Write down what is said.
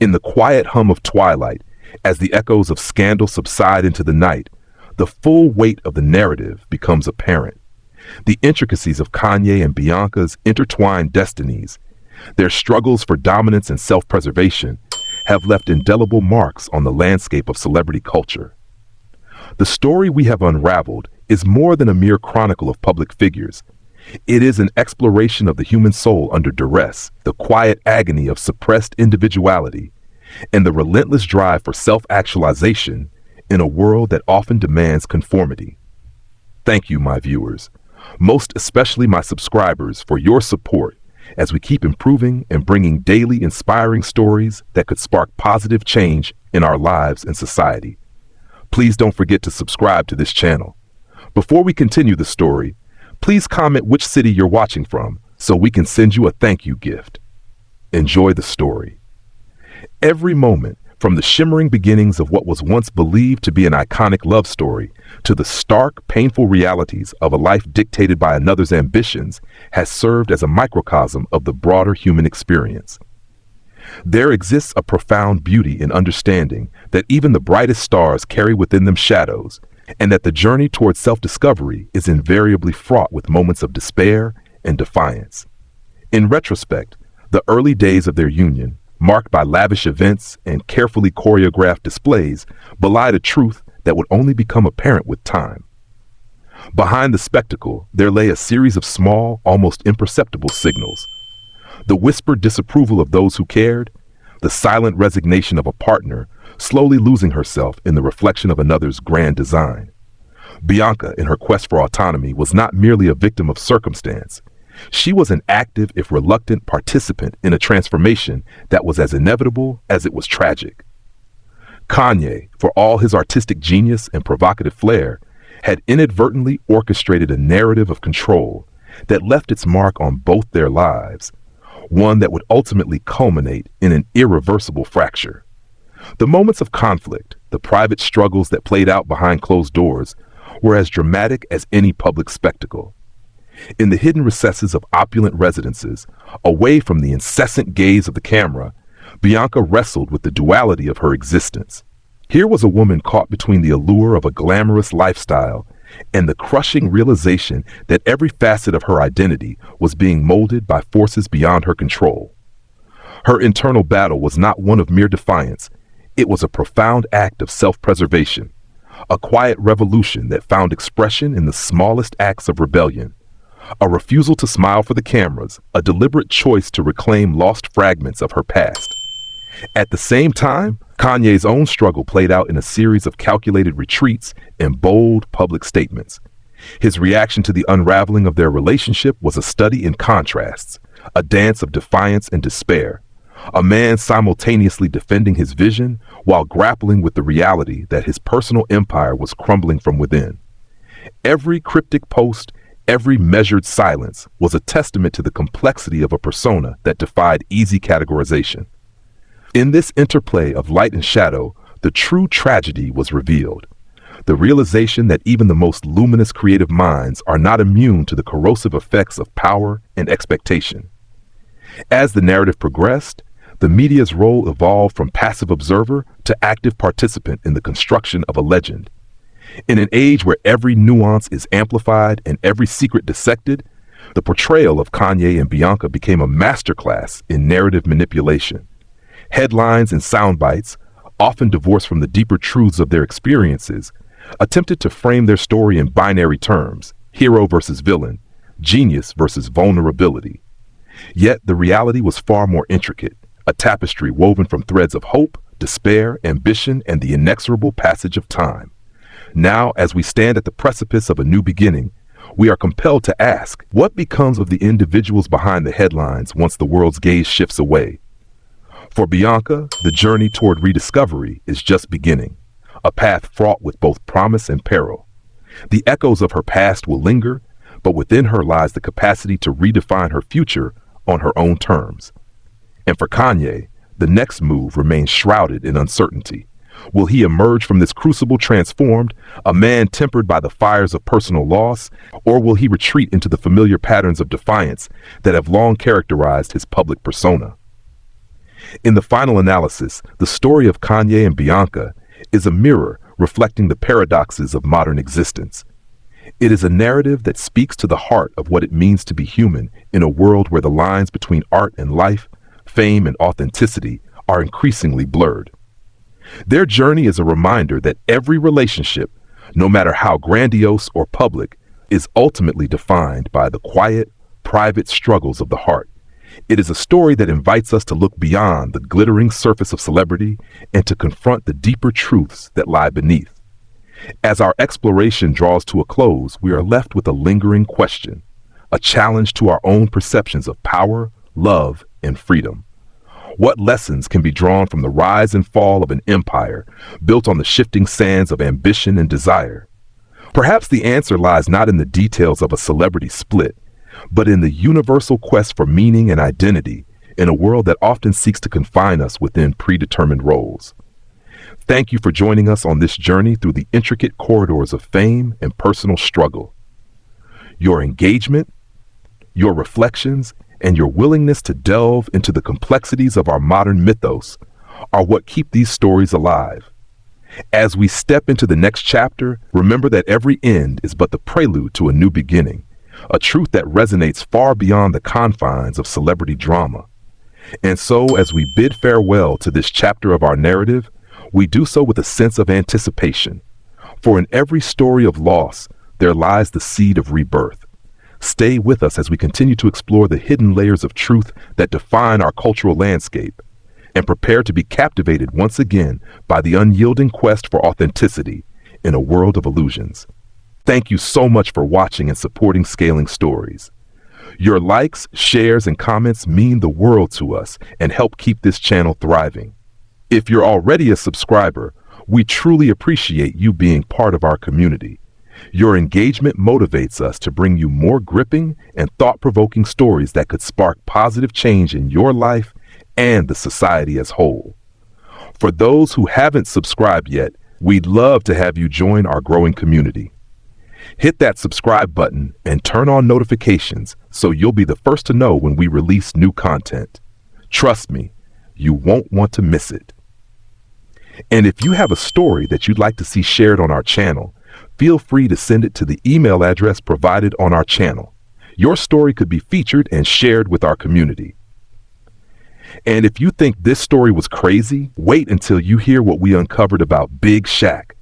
In the quiet hum of twilight, as the echoes of scandal subside into the night, the full weight of the narrative becomes apparent. The intricacies of Kanye and Bianca's intertwined destinies, their struggles for dominance and self-preservation, have left indelible marks on the landscape of celebrity culture. The story we have unraveled is more than a mere chronicle of public figures. It is an exploration of the human soul under duress, the quiet agony of suppressed individuality, and the relentless drive for self-actualization in a world that often demands conformity. Thank you, my viewers, most especially my subscribers, for your support as we keep improving and bringing daily inspiring stories that could spark positive change in our lives and society. Please don't forget to subscribe to this channel. Before we continue the story, please comment which city you're watching from so we can send you a thank you gift. Enjoy the story. Every moment, from the shimmering beginnings of what was once believed to be an iconic love story to the stark, painful realities of a life dictated by another's ambitions, has served as a microcosm of the broader human experience. There exists a profound beauty in understanding that even the brightest stars carry within them shadows, and that the journey towards self-discovery is invariably fraught with moments of despair and defiance. In retrospect, the early days of their union, marked by lavish events and carefully choreographed displays, belied a truth that would only become apparent with time. Behind the spectacle, there lay a series of small, almost imperceptible signals. The whispered disapproval of those who cared, the silent resignation of a partner slowly losing herself in the reflection of another's grand design. Bianca, in her quest for autonomy, was not merely a victim of circumstance. She was an active, if reluctant, participant in a transformation that was as inevitable as it was tragic. Kanye, for all his artistic genius and provocative flair, had inadvertently orchestrated a narrative of control that left its mark on both their lives, one that would ultimately culminate in an irreversible fracture. The moments of conflict, the private struggles that played out behind closed doors, were as dramatic as any public spectacle. In the hidden recesses of opulent residences, away from the incessant gaze of the camera, Bianca wrestled with the duality of her existence. Here was a woman caught between the allure of a glamorous lifestyle and the crushing realization that every facet of her identity was being molded by forces beyond her control. Her internal battle was not one of mere defiance. It was a profound act of self-preservation, a quiet revolution that found expression in the smallest acts of rebellion. A refusal to smile for the cameras, a deliberate choice to reclaim lost fragments of her past. At the same time, Kanye's own struggle played out in a series of calculated retreats and bold public statements. His reaction to the unraveling of their relationship was a study in contrasts, a dance of defiance and despair, a man simultaneously defending his vision while grappling with the reality that his personal empire was crumbling from within. Every cryptic post, every measured silence was a testament to the complexity of a persona that defied easy categorization. In this interplay of light and shadow, the true tragedy was revealed. The realization that even the most luminous creative minds are not immune to the corrosive effects of power and expectation. As the narrative progressed, the media's role evolved from passive observer to active participant in the construction of a legend. In an age where every nuance is amplified and every secret dissected, the portrayal of Kanye and Bianca became a masterclass in narrative manipulation. Headlines and sound bites, often divorced from the deeper truths of their experiences, attempted to frame their story in binary terms: hero versus villain, genius versus vulnerability. Yet the reality was far more intricate, a tapestry woven from threads of hope, despair, ambition, and the inexorable passage of time. Now, as we stand at the precipice of a new beginning, we are compelled to ask, what becomes of the individuals behind the headlines once the world's gaze shifts away? For Bianca, the journey toward rediscovery is just beginning, a path fraught with both promise and peril. The echoes of her past will linger, but within her lies the capacity to redefine her future on her own terms. And for Kanye, the next move remains shrouded in uncertainty. Will he emerge from this crucible transformed, a man tempered by the fires of personal loss, or will he retreat into the familiar patterns of defiance that have long characterized his public persona? In the final analysis, the story of Kanye and Bianca is a mirror reflecting the paradoxes of modern existence. It is a narrative that speaks to the heart of what it means to be human in a world where the lines between art and life, fame and authenticity are increasingly blurred. Their journey is a reminder that every relationship, no matter how grandiose or public, is ultimately defined by the quiet, private struggles of the heart. It is a story that invites us to look beyond the glittering surface of celebrity and to confront the deeper truths that lie beneath. As our exploration draws to a close, we are left with a lingering question, a challenge to our own perceptions of power, love, and freedom. What lessons can be drawn from the rise and fall of an empire built on the shifting sands of ambition and desire? Perhaps the answer lies not in the details of a celebrity split, but in the universal quest for meaning and identity in a world that often seeks to confine us within predetermined roles. Thank you for joining us on this journey through the intricate corridors of fame and personal struggle. Your engagement, your reflections, and your willingness to delve into the complexities of our modern mythos are what keep these stories alive. As we step into the next chapter, remember that every end is but the prelude to a new beginning, a truth that resonates far beyond the confines of celebrity drama. And so, as we bid farewell to this chapter of our narrative, we do so with a sense of anticipation. For in every story of loss, there lies the seed of rebirth. Stay with us as we continue to explore the hidden layers of truth that define our cultural landscape, and prepare to be captivated once again by the unyielding quest for authenticity in a world of illusions. Thank you so much for watching and supporting Scaling Stories. Your likes, shares, and comments mean the world to us and help keep this channel thriving. If you're already a subscriber, we truly appreciate you being part of our community. Your engagement motivates us to bring you more gripping and thought-provoking stories that could spark positive change in your life and the society as whole. For those who haven't subscribed yet, we'd love to have you join our growing community. Hit that subscribe button and turn on notifications so you'll be the first to know when we release new content. Trust me, you won't want to miss it. And if you have a story that you'd like to see shared on our channel, feel free to send it to the email address provided on our channel. Your story could be featured and shared with our community. And if you think this story was crazy, wait until you hear what we uncovered about Big Shaq,